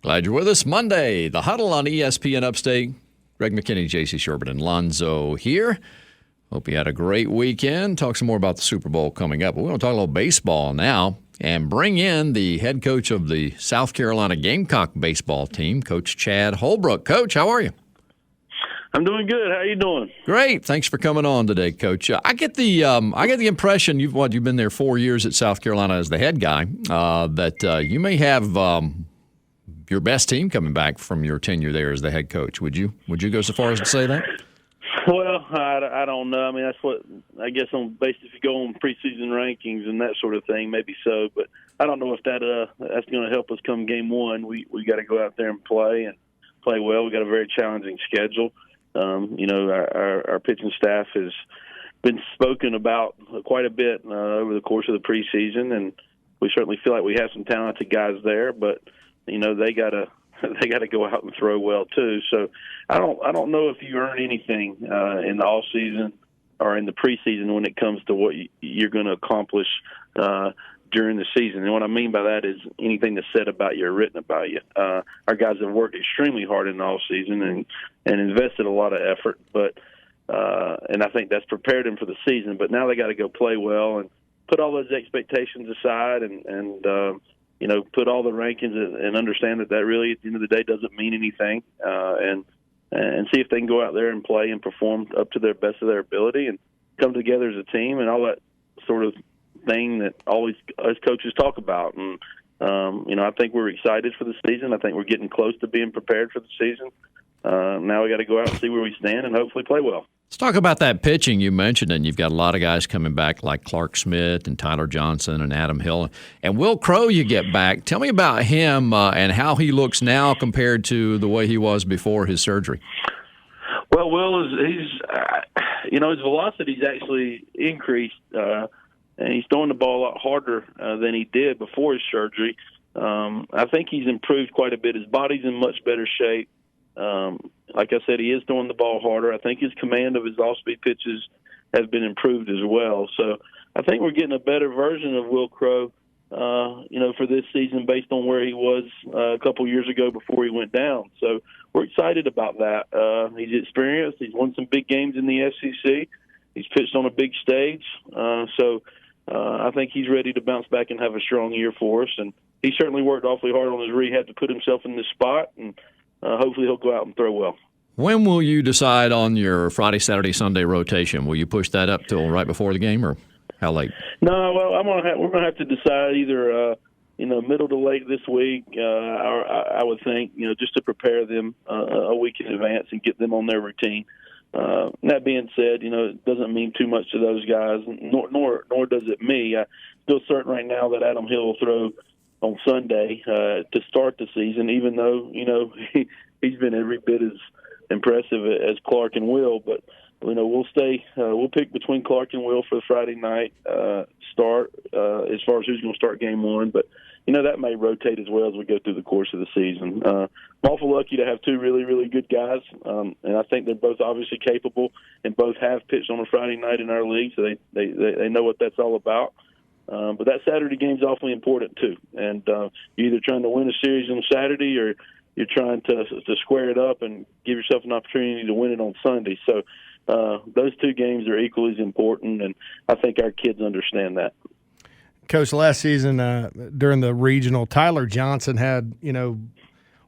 Glad you're with us. Monday, the Huddle on ESPN Upstate. Greg McKinney, J.C. Shurburtt, and Lonzo here. Hope you had a great weekend. Talk some more about the Super Bowl coming up. But we're going to talk a little baseball now and bring in the head coach of the South Carolina Gamecock baseball team, Coach Chad Holbrook. Coach, how are you? I'm doing good. How are you doing? Great. Thanks for coming on today, Coach. I get the impression you've been there 4 years at South Carolina as the head guy, that you may have your best team coming back from your tenure there as the head coach. Would you go so far as to say that? Well, I don't know. I mean, that's what I guess if you go on preseason rankings and that sort of thing, maybe so. But I don't know if that's going to help us come game one. We got to go out there and play well. We got a very challenging schedule. Our pitching staff has been spoken about quite a bit over the course of the preseason, and we certainly feel like we have some talented guys there. But they gotta go out and throw well too. So I don't know if you earn anything in the off season or in the preseason when it comes to what you're going to accomplish during the season. And what I mean by that is anything that's said about you or written about you. Our guys have worked extremely hard in the off season and invested a lot of effort, and I think that's prepared them for the season. But now they got to go play well and put all those expectations aside and put all the rankings and understand that really, at the end of the day, doesn't mean anything, and see if they can go out there and play and perform up to their best of their ability and come together as a team and all that sort of thing that always us coaches talk about. And, I think we're excited for the season. I think we're getting close to being prepared for the season. Now we got to go out and see where we stand and hopefully play well. Let's talk about that pitching you mentioned, and you've got a lot of guys coming back like Clark Smith and Tyler Johnson and Adam Hill. And Will Crow you get back. Tell me about him and how he looks now compared to the way he was before his surgery. Well, Will his velocity's actually increased, and he's throwing the ball a lot harder than he did before his surgery. I think he's improved quite a bit. His body's in much better shape. Like I said, he is throwing the ball harder. I think his command of his off-speed pitches has been improved as well. So I think we're getting a better version of Will Crow, for this season based on where he was a couple years ago before he went down. So we're excited about that. He's experienced. He's won some big games in the SEC. He's pitched on a big stage. So I think he's ready to bounce back and have a strong year for us. And he certainly worked awfully hard on his rehab to put himself in this spot, and hopefully he'll go out and throw well. When will you decide on your Friday, Saturday, Sunday rotation? Will you push that up till right before the game, or how late? No, well, we're gonna have to decide either middle to late this week. Or I would think just to prepare them a week in advance and get them on their routine. That being said, it doesn't mean too much to those guys, nor does it me. I'm still certain right now that Adam Hill will throw on Sunday to start the season, even though he's been every bit as impressive as Clark and Will. But we'll pick between Clark and Will for the Friday night start as far as who's going to start game one. But that may rotate as well as we go through the course of the season. I'm awful lucky to have two really, really good guys, and I think they're both obviously capable and both have pitched on a Friday night in our league, so they know what that's all about. But that Saturday game's awfully important too, and you're either trying to win a series on Saturday or you're trying to square it up and give yourself an opportunity to win it on Sunday. So those two games are equally as important, and I think our kids understand that. Coach, last season during the regional, Tyler Johnson had,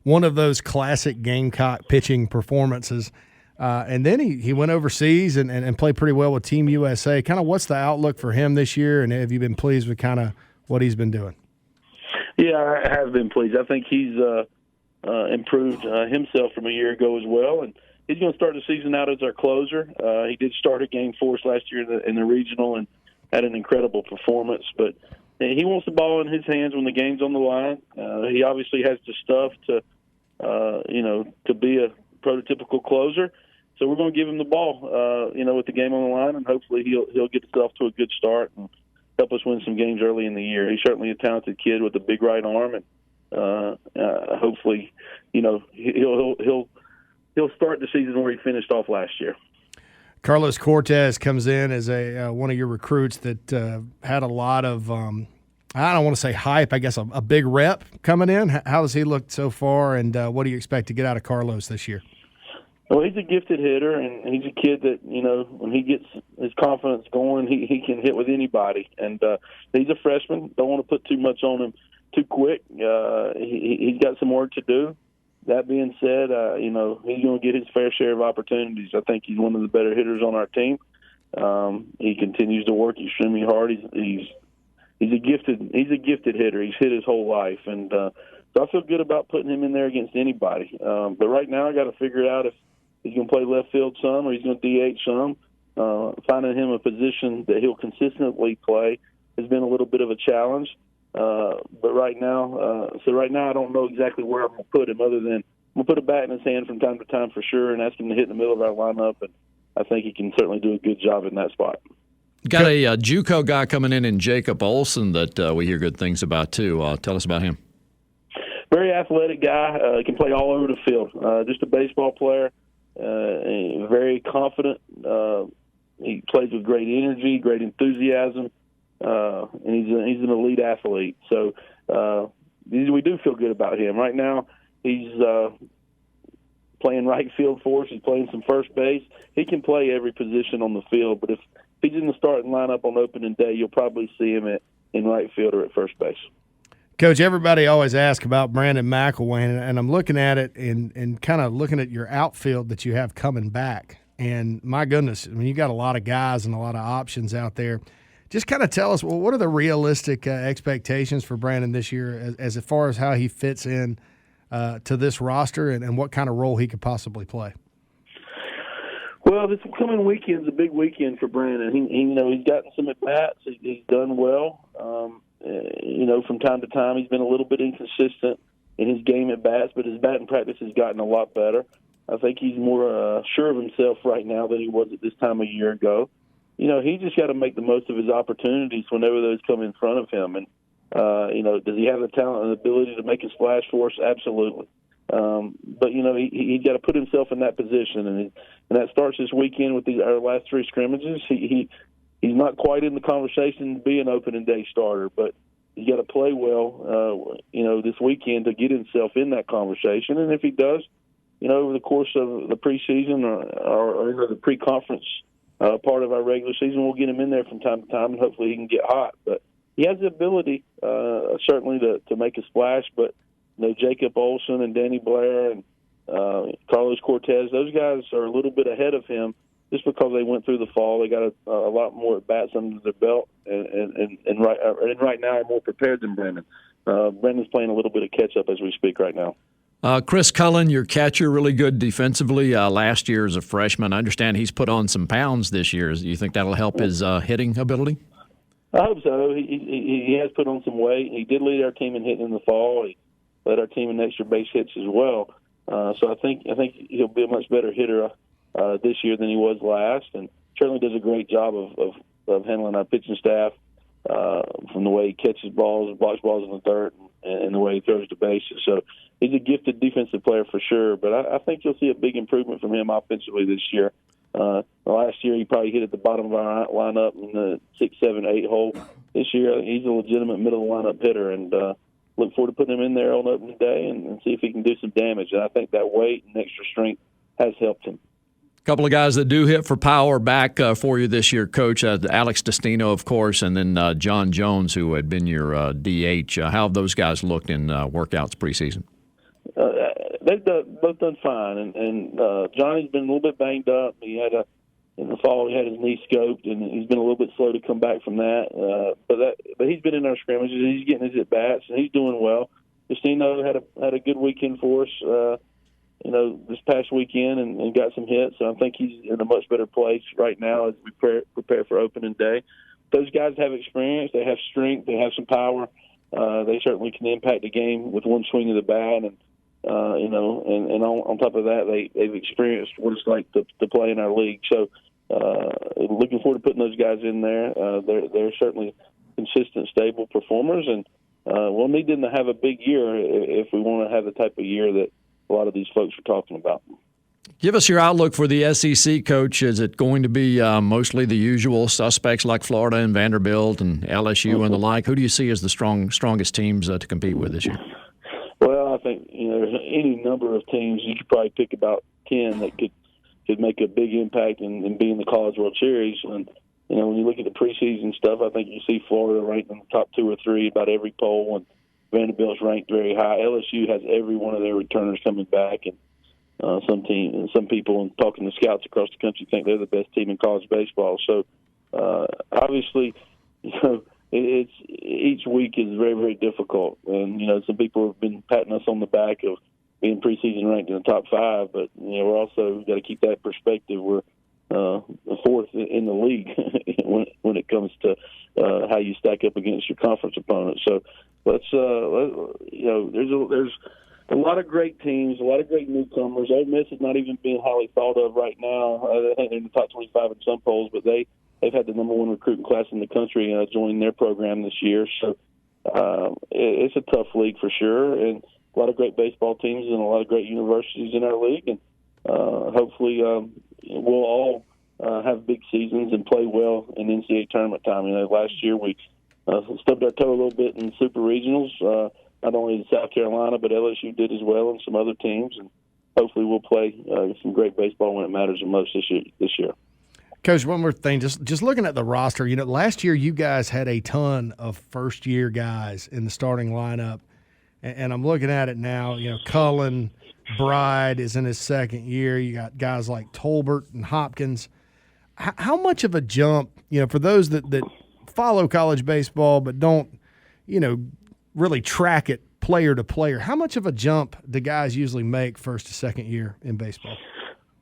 one of those classic Gamecock pitching performances. And then he went overseas and played pretty well with Team USA. Kind of what's the outlook for him this year, and have you been pleased with kind of what he's been doing? Yeah, I have been pleased. I think he's improved himself from a year ago as well, and he's going to start the season out as our closer. He did start a game for us last year in the regional and had an incredible performance, but he wants the ball in his hands when the game's on the line. He obviously has the stuff to be a prototypical closer. So we're going to give him the ball, with the game on the line, and hopefully he'll get himself to a good start and help us win some games early in the year. He's certainly a talented kid with a big right arm, and hopefully, he'll start the season where he finished off last year. Carlos Cortez comes in as one of your recruits that had a lot of I don't want to say hype, I guess a big rep coming in. How has he looked so far, and what do you expect to get out of Carlos this year? Well, he's a gifted hitter, and he's a kid that, when he gets his confidence going, he can hit with anybody. And he's a freshman. Don't want to put too much on him too quick. He's got some work to do. That being said, he's going to get his fair share of opportunities. I think he's one of the better hitters on our team. He continues to work extremely hard. He's a gifted hitter. He's hit his whole life, and so I feel good about putting him in there against anybody. But right now, I got to figure out if he's going to play left field some or he's going to DH some. Finding him a position that he'll consistently play has been a little bit of a challenge. But right now, I don't know exactly where I'm going to put him, other than I'm going to put a bat in his hand from time to time for sure, and ask him to hit in the middle of our lineup. And I think he can certainly do a good job in that spot. Got a JUCO guy coming in Jacob Olson that we hear good things about too. Tell us about him. Very athletic guy. Can play all over the field. Just a baseball player. Very confident. He plays with great energy, great enthusiasm, and he's an elite athlete. So we do feel good about him. Right now, he's playing right field for us. He's playing some first base. He can play every position on the field, but if he's in the starting lineup on opening day, you'll probably see him in right field or at first base. Coach, everybody always asks about Brandon McElwain, and I'm looking at it and kind of looking at your outfield that you have coming back. And my goodness, I mean, you got a lot of guys and a lot of options out there. Just kind of tell us, well, what are the realistic expectations for Brandon this year as far as how he fits in to this roster and what kind of role he could possibly play? Well, this coming weekend's a big weekend for Brandon. He's gotten some at bats. He's done well. From time to time, he's been a little bit inconsistent in his game at bats, but his batting practice has gotten a lot better. I think he's more sure of himself right now than he was at this time a year ago. He just got to make the most of his opportunities whenever those come in front of him. And does he have the talent and ability to make a splash for us? Absolutely. But he's got to put himself in that position, and that starts this weekend with our last three scrimmages. He's not quite in the conversation to be an opening day starter, but he's got to play well, this weekend to get himself in that conversation. And if he does, over the course of the preseason or the pre-conference part of our regular season, we'll get him in there from time to time, and hopefully he can get hot. But he has the ability, certainly, to make a splash. But Jacob Olson and Danny Blair and Carlos Cortez, those guys are a little bit ahead of him just because they went through the fall. They got a lot more at bats under their belt, and right now are more prepared than Brandon. Brandon's playing a little bit of catch up as we speak right now. Chris Cullen, your catcher, really good defensively last year as a freshman. I understand he's put on some pounds this year. Do you think that'll help his hitting ability? I hope so. He has put on some weight. He did lead our team in hitting in the fall. He led our team in extra base hits as well. So I think he'll be a much better hitter this year than he was last, and certainly does a great job of handling our pitching staff from the way he catches balls, blocks balls in the dirt, and the way he throws the bases. So he's a gifted defensive player for sure, but I think you'll see a big improvement from him offensively this year. Last year he probably hit at the bottom of our lineup in the 6, 7, 8 hole. This year he's a legitimate middle lineup hitter, and look forward to putting him in there on opening day and see if he can do some damage. And I think that weight and extra strength has helped him. A couple of guys that do hit for power back for you this year, Coach. Alex Destino, of course, and then John Jones, who had been your DH. How have those guys looked in workouts preseason? They've both done fine, and Johnny's been a little bit banged up. In the fall he had his knee scoped, and he's been a little bit slow to come back from that. But he's been in our scrimmages. He's getting his at bats, and he's doing well. Destino had a good weekend for us. This past weekend and got some hits. So I think he's in a much better place right now as we prepare for opening day. Those guys have experience. They have strength. They have some power. They certainly can impact the game with one swing of the bat. And on top of that, they've experienced what it's like to play in our league. So looking forward to putting those guys in there. They're certainly consistent, stable performers. And we'll need them to have a big year if we want to have the type of year that a lot of these folks are talking about. Give us your outlook for the SEC, Coach. Is it going to be mostly the usual suspects like Florida and Vanderbilt and LSU and the like? Who do you see as the strongest teams to compete with this year? Well, I think there's any number of teams. You could probably pick about 10 that could make a big impact and be in the College World Series. And when you look at the preseason stuff, I think you see Florida ranked in the top 2 or 3 about every poll, and Vanderbilt's ranked very high. LSU has every one of their returners coming back, and some people, and talking to scouts across the country, think they're the best team in college baseball. So obviously, it's each week is very, very difficult, and some people have been patting us on the back of being preseason ranked in the top 5, but we're also got to keep that perspective. We're fourth in the league when it comes to how you stack up against your conference opponents. So there's a lot of great teams, a lot of great newcomers. Ole Miss is not even being highly thought of right now. I think they're in the top 25 in some polls, but they've had the number 1 recruiting class in the country join their program this year. So it's a tough league for sure, and a lot of great baseball teams and a lot of great universities in our league. And hopefully we'll all have big seasons and play well in NCAA tournament time. Last year we stubbed our toe a little bit in super regionals. Not only in South Carolina, but LSU did as well, and some other teams. And hopefully we'll play some great baseball when it matters the most this year. Coach, one more thing. Just looking at the roster, last year you guys had a ton of first-year guys in the starting lineup. And I'm looking at it now. Cullen, Bride is in his second year. You got guys like Tolbert and Hopkins. How much of a jump, for those that follow college baseball but don't, really track it player to player, how much of a jump do guys usually make first to second year in baseball?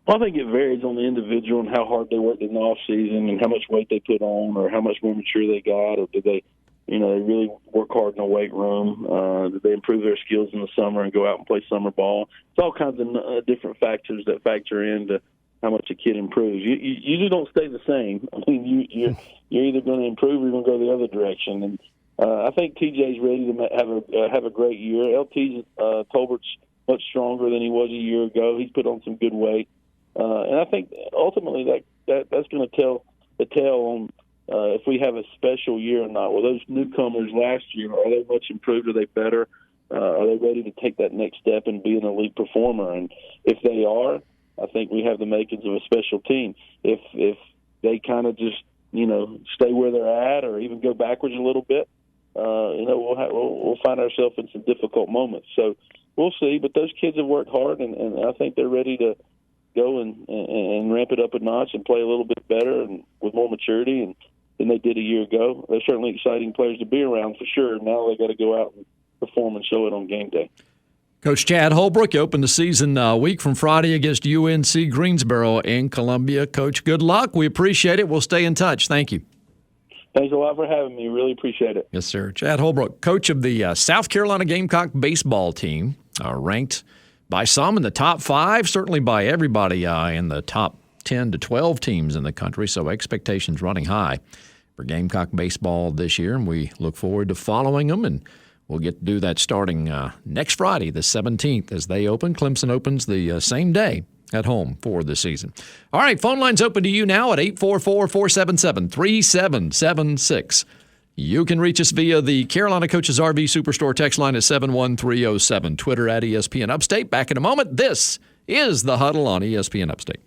Well, I think it varies on the individual and how hard they worked in the off season and how much weight they put on, or how much more mature they got, or did they, they really work hard in the weight room? Did they improve their skills in the summer and go out and play summer ball? It's all kinds of different factors that factor into how much a kid improves. You usually don't stay the same. I mean, you're either going to improve or you're going to go the other direction. And I think TJ's ready to have a great year. LT's Tolbert's much stronger than he was a year ago. He's put on some good weight, and I think ultimately that's going to tell the tale on if we have a special year or not. Well, those newcomers last year, are they much improved? Are they better? Are they ready to take that next step and be an elite performer? And if they are, I think we have the makings of a special team. If they kind of just stay where they're at, or even go backwards a little bit, we'll find ourselves in some difficult moments. So we'll see. But those kids have worked hard, and I think they're ready to go and ramp it up a notch and play a little bit better and with more maturity than they did a year ago. They're certainly exciting players to be around for sure. Now they got to go out and perform and show it on game day. Coach Chad Holbrook, you opened the season a week from Friday against UNC Greensboro in Columbia. Coach, good luck. We appreciate it. We'll stay in touch. Thank you. Thanks a lot for having me. Really appreciate it. Yes, sir. Chad Holbrook, coach of the South Carolina Gamecock baseball team, ranked by some in the top 5, certainly by everybody in the top 10 to 12 teams in the country, so expectations running high for Gamecock baseball this year, and we look forward to following them, and we'll get to do that starting next Friday, the 17th, as they open. Clemson opens the same day at home for the season. All right, phone lines open to you now at 844-477-3776. You can reach us via the Carolina Coaches RV Superstore text line at 71307. Twitter at ESPN Upstate. Back in a moment. This is The Huddle on ESPN Upstate.